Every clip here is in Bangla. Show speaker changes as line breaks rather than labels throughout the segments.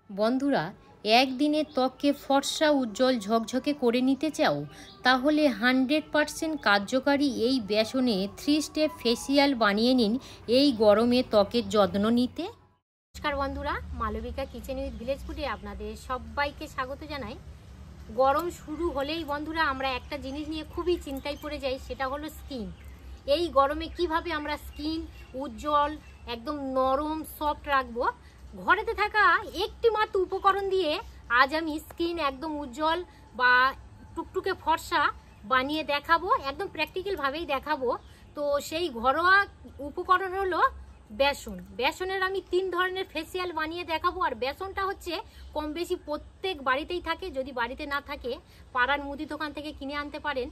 বন্ধুরা, একদিনে ত্বককে ফর্সা উজ্জ্বল ঝকঝকে করে নিতে চাও? তাহলে 100% কার্যকারী এই বেসনে 3 স্টেপ ফেসিয়াল বানিয়ে নিন এই গরমে ত্বকের যত্ন নিতে। নমস্কার বন্ধুরা, মালবিকা কিচেন উইথ ভিলেজ ফুডে আপনাদের সবাইকে স্বাগত জানাই। গরম শুরু হলেই বন্ধুরা আমরা একটা জিনিস নিয়ে খুবই চিন্তায় পড়ে যাই, সেটা হলো স্কিন। এই গরমে কিভাবে আমরা স্কিন উজ্জ্বল একদম নরম সফট রাখবো। ঘরেতে থাকা একটি মাত্র উপকরণ দিয়ে আজ আমি স্কিন একদম উজ্জ্বল বা টুকটুকে ফর্সা বানিয়ে দেখাবো, একদম প্র্যাকটিক্যালভাবেই দেখাবো। তো সেই ঘরোয়া উপকরণ হলো বেসন। বেসনের আমি 3 ধরনের ফেসিয়াল বানিয়ে দেখাবো। আর বেসনটা হচ্ছে কম বেশি প্রত্যেক বাড়িতেই থাকে, যদি বাড়িতে না থাকে পাড়ার মুদি দোকান থেকে কিনে আনতে পারেন।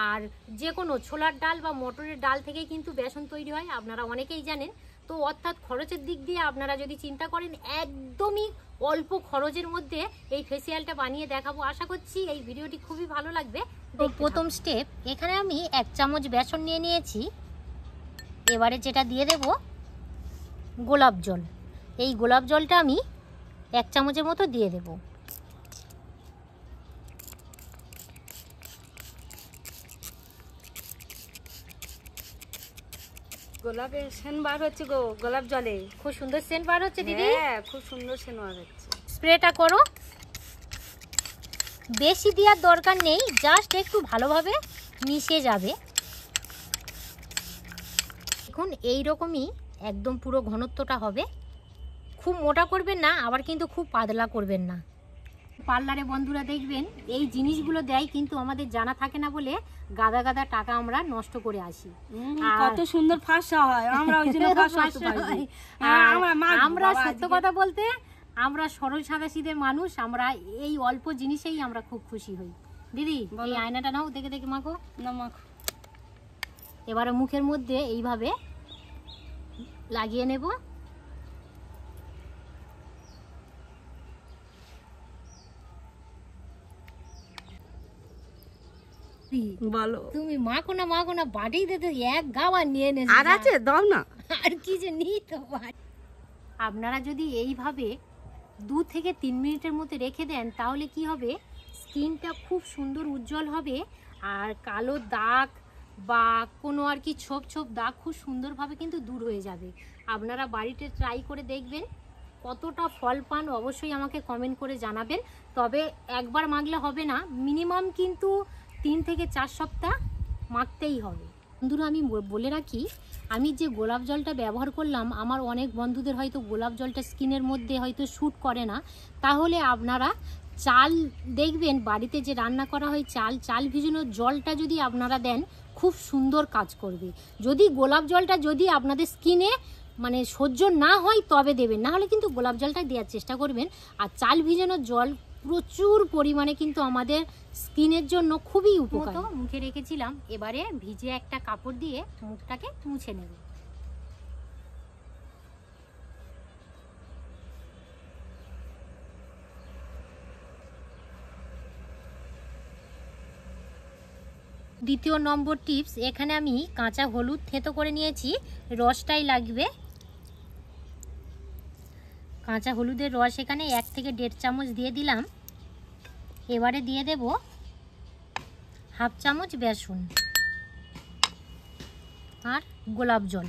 আর যে কোনো ছোলার ডাল বা মটরের ডাল থেকেই কিন্তু বেসন তৈরি হয়, আপনারা অনেকেই জানেন। তো অর্থাৎ খরচের দিক দিয়ে আপনারা যদি চিন্তা করেন, একদমই অল্প খরচের মধ্যে এই ফেসিয়ালটা বানিয়ে দেখাবো। আশা করছি এই ভিডিওটি খুবই ভালো লাগবে। তো প্রথম স্টেপ, এখানে আমি 1 চামচ বেসন নিয়ে নিয়েছি। এবারে যেটা দিয়ে দেব গোলাপ জল। এই গোলাপ জলটা আমি 1 চামচের মতো দিয়ে দেব।
গোলাপের সেন্ট বার হচ্ছে গো, গোলাপ জলে
খুব সুন্দর সেন্ট বার হচ্ছে দিদি।
হ্যাঁ, খুব সুন্দর সেন্ট বার হচ্ছে।
স্প্রেটা করো, বেশি দেওয়ার দরকার নেই, জাস্ট একটু ভালোভাবে মিশে যাবে। এখন এই রকমই একদম পুরো ঘনত্বটা হবে। খুব মোটা করবেন না, আবার কিন্তু খুব পাতলা করবেন না। পার্লারে বন্ধুরা দেখবেন এই জিনিসগুলো দেয়, কিন্তু আমাদের জানা থাকে না বলে গাদা গাদা টাকা আমরা নষ্ট করে আসি।
কত সুন্দর ফাঁসা হয়, আমরা ওই জন্য
আমরা সত্য কথা বলতে আমরা সরল সাদাসিধে মানুষ, আমরা এই অল্প জিনিসেই আমরা খুব খুশি হই। দিদি এই আয়নাটা নাও, দেখে দেখে মাখো
না, মাখো।
এবারে মুখের মধ্যে এইভাবে লাগিয়ে নেব।
বলো,
তুমি মাখো না বাড়ি দিতে এক গাওয়া নিয়ে নে।
আর আছে দাও না,
আর কি যে নিই তো। আপনারা যদি এইভাবে 2 থেকে 3 মিনিটের মধ্যে রেখে দেন, তাহলে কি হবে, স্কিনটা খুব সুন্দর উজ্জ্বল হবে। আর কালো দাগ বা কোনো আর কি ছোপ ছোপ দাগ খুব সুন্দরভাবে কিন্তু দূর হয়ে যাবে। আপনারা বাড়িতে ট্রাই করে দেখবেন, কতটা ফল পান অবশ্যই আমাকে কমেন্ট করে জানাবেন। তবে একবার মাখলে হবে না, মিনিমাম কিন্তু 3 থেকে 4 সপ্তাহ মাখতেই হবে। বন্ধুরা আমি বলে রাখি, আমি যে গোলাপ জলটা ব্যবহার করলাম, আমার অনেক বন্ধুদের হয়তো গোলাপ জলটা স্কিনের মধ্যে হয়তো শ্যুট করে না। তাহলে আপনারা চাল দেখবেন বাড়িতে যে রান্না করা হয়, চাল ভিজানোর জলটা যদি আপনারা দেন, খুব সুন্দর কাজ করবে। যদি গোলাপ জলটা যদি আপনাদের স্কিনে মানে সহ্য না হয় তবে দেবেন, না হলে কিন্তু গোলাপ জলটা দেওয়ার চেষ্টা করবেন। আর চাল ভিজানোর জল প্রচুর পরিমাণে কিন্তু আমাদের স্কিনের জন্য খুবই উপকারী। মুখে রেখেছিলাম, এবারে ভিজে একটা কাপড় দিয়ে মুখটাকে মুছে নেব। দ্বিতীয় নম্বর টিপস, এখানে আমি কাঁচা হলুদ থেতো করে নিয়েছি, রসটাই লাগবে। কাঁচা হলুদের রস এখানে 1 থেকে 1.5 চামচ দিয়ে দিলাম। এবারে দিয়ে দেব 1/2 চামচ বেসন আর গোলাপ জল।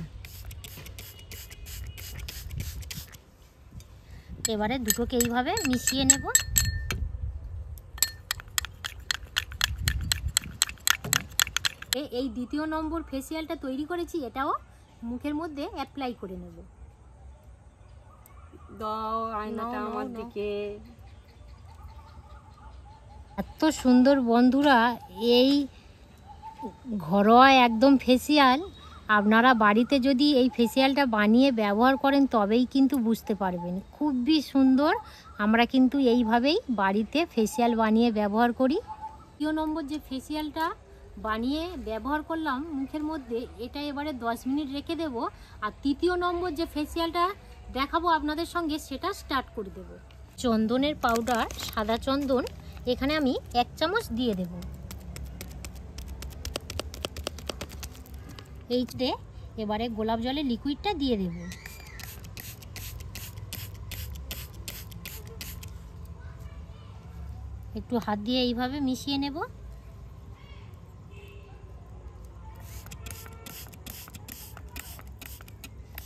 এবারে দুটোকে এইভাবে মিশিয়ে নেব। এই দ্বিতীয় নম্বর ফেসিয়ালটা তৈরি করেছি, এটাও মুখের মধ্যে অ্যাপ্লাই করে নেব।
দাও আয়নাটা আমার দিকে।
এত সুন্দর বন্ধুরা এই ঘরোয়া একদম ফেসিয়াল, আপনারা বাড়িতে যদি এই ফেসিয়ালটা বানিয়ে ব্যবহার করেন তবেই কিন্তু বুঝতে পারবেন, খুবই সুন্দর। আমরা কিন্তু এইভাবেই বাড়িতে ফেসিয়াল বানিয়ে ব্যবহার করি। দ্বিতীয় নম্বর যে ফেসিয়ালটা বানিয়ে ব্যবহার করলাম মুখের মধ্যে, এটা এবারে 10 মিনিট রেখে দেব। আর তৃতীয় নম্বর যে ফেসিয়ালটা দেখাবো আপনাদের সঙ্গে, সেটা স্টার্ট করে দেব। চন্দনের পাউডার, সাদা চন্দন এখানে আমি 1 চামচ দিয়ে দেব। এইতে এবারে গোলাপ জলের লিকুইডটা দিয়ে দেব। একটু হাত দিয়ে এইভাবে মিশিয়ে নেব।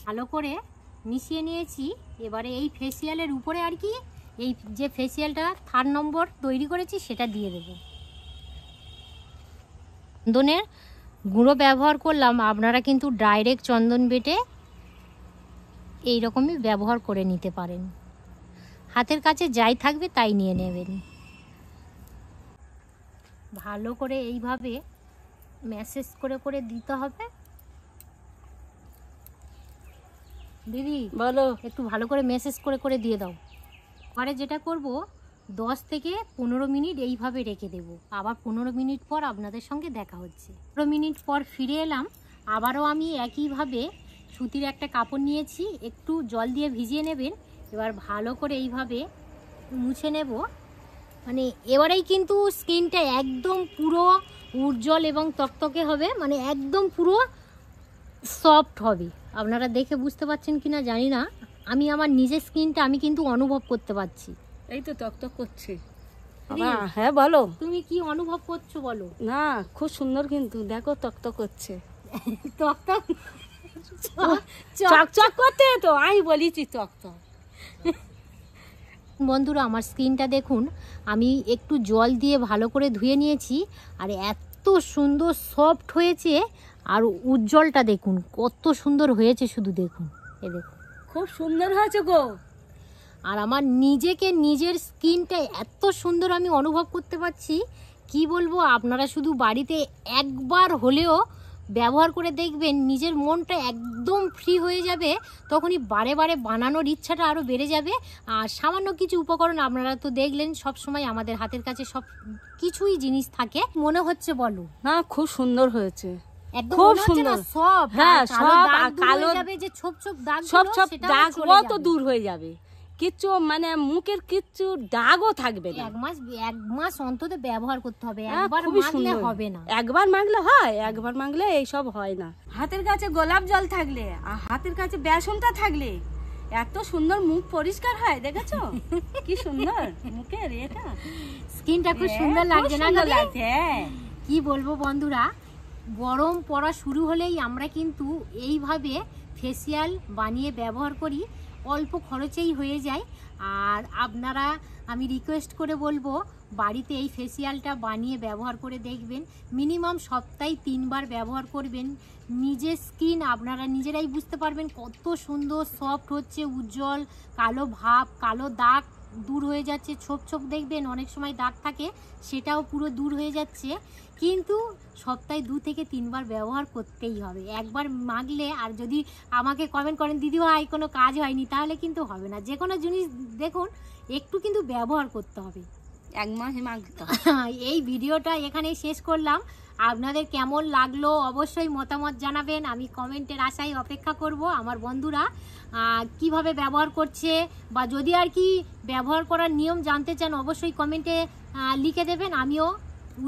ভালো করে মিশিয়ে নিয়েছি। এবারে এই ফেসিয়ালের উপরে আর কি এই যে ফেসিয়ালটা 3 নম্বর তৈরি করেছি সেটা দিয়ে দেব। চন্দনের গুঁড়ো ব্যবহার করলাম, আপনারা কিন্তু ডাইরেক্ট চন্দন বেটে এইরকমই ব্যবহার করে নিতে পারেন। হাতের কাছে যাই থাকবে তাই নিয়ে নেবেন। ভালো করে এইভাবে ম্যাসেজ করে করে দিতে হবে। দিদি
বলো।
একটু ভালো করে ম্যাসেজ করে করে দিয়ে দাও। পরে যেটা করব 10 থেকে 15 মিনিট এইভাবে রেখে দেব। আবার 15 মিনিট পর আপনাদের সঙ্গে দেখা হচ্ছে। 15 মিনিট পর ফিরে এলাম। আবারও আমি একইভাবে সুতির একটা কাপড় নিয়েছি, একটু জল দিয়ে ভিজিয়ে নেবেন। এবার ভালো করে এইভাবে মুছে নেব। মানে এবারেই কিন্তু স্কিনটা একদম পুরো উজ্জ্বল এবং তকতকে হবে, মানে একদম পুরো সফট হবে। আপনারা দেখে বুঝতে পারছেন কিনা জানি না, আমি আমার নিজের স্কিনটা আমি কিন্তু অনুভব করতে পারছি।
এই তো টকটক করছে। হ্যাঁ বলো,
তুমি কি অনুভব করছো বলো?
না খুব সুন্দর, কিন্তু দেখো টকটক করছে।
টকটক
চকচক করতে তো আমি বলেছি টকটক।
বন্ধুরা আমার স্কিনটা দেখুন, আমি একটু জল দিয়ে ভালো করে ধুয়ে নিয়েছি, আর এত সুন্দর সফট হয়েছে। আর উজ্জ্বলটা দেখুন কত সুন্দর হয়েছে, শুধু দেখুন, এ দেখুন
খুব সুন্দর হয়েছে গো।
আর আমার নিজের স্কিনটা এত সুন্দর আমি অনুভব করতে পারছি, কি বলবো। আপনারা শুধু বাড়িতে একবার হলেও ব্যবহার করে দেখবেন, নিজের মনটা একদম ফ্রি হয়ে যাবে। তখনই বারে বারে বানানোর ইচ্ছাটা আরও বেড়ে যাবে। আর সামান্য কিছু উপকরণ আপনারা তো দেখলেন, সব সময় আমাদের হাতের কাছে সব কিছুই জিনিস থাকে। মনে হচ্ছে বলো
না খুব সুন্দর হয়েছে,
একদম
খুব
মনে হচ্ছে না
সুন্দর।
সব,
হ্যাঁ সব
কালো যাবে যে ছোপ ছোপ দাগ,
সব দাগও তো দূর হয়ে যাবে। কিচ্ছু মানে মুখের কিচ্ছু দাগও থাকবে না।
এক মাস অন্তত ব্যবহার করতে হবে, একবার মাখলে হবে না।
একবার মাখলে হয়, একবার মাখলে এইসব হয় না। হাতের কাছে গোলাপ জল থাকলে আর হাতের কাছে বেসনটা থাকলে এত সুন্দর মুখ পরিষ্কার হয়, দেখেছো কি সুন্দর মুখের এটা,
স্কিনটা খুব সুন্দর লাগছে না?
লাগছে।
কি বলবো বন্ধুরা, গরম পড়া শুরু হলেই আমরা কিন্তু এইভাবে ফেসিয়াল বানিয়ে ব্যবহার করি, অল্প খরচেই হয়ে যায়। আর আপনারা, আমি রিকোয়েস্ট করে বলবো, বাড়িতে এই ফেসিয়ালটা বানিয়ে ব্যবহার করে দেখবেন। মিনিমাম সপ্তাহে 3 বার ব্যবহার করবেন। নিজের স্কিন আপনারা নিজেরাই বুঝতে পারবেন কত সুন্দর সফট হচ্ছে, উজ্জ্বল, কালো ভাব, কালো দাগ দূর হয়ে যাচ্ছে। ছোপ ছোপ দেখবেন অনেক সময় দাগ থাকে, সেটাও পুরো দূর হয়ে যাচ্ছে। কিন্তু সপ্তাহে 2 থেকে 3 বার ব্যবহার করতেই হবে। একবার মাখলে, আর যদি আমাকে কমেন্ট করেন দিদি ভাই কোনো কাজ হয়নি, তাহলে কিন্তু হবে না। যে কোনো জিনিস দেখুন একটু কিন্তু ব্যবহার করতে হবে।
এক মাসে মাখতে
এই ভিডিওটা এখানেই শেষ করলাম। আপনাদের কেমন লাগলো অবশ্যই মতামত জানাবেন। আমি কমেন্টের আশায় অপেক্ষা করব। আমার বন্ধুরা কিভাবে ব্যবহার করছে, বা যদি আর কি ব্যবহার করার নিয়ম জানতে চান, অবশ্যই কমেন্টে লিখে দেবেন, আমিও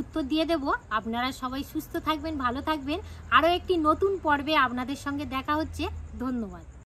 উত্তর দিয়ে দেব। আপনারা সবাই সুস্থ থাকবেন, ভালো থাকবেন। আরও একটি নতুন পর্বে আপনাদের সঙ্গে দেখা হচ্ছে। ধন্যবাদ।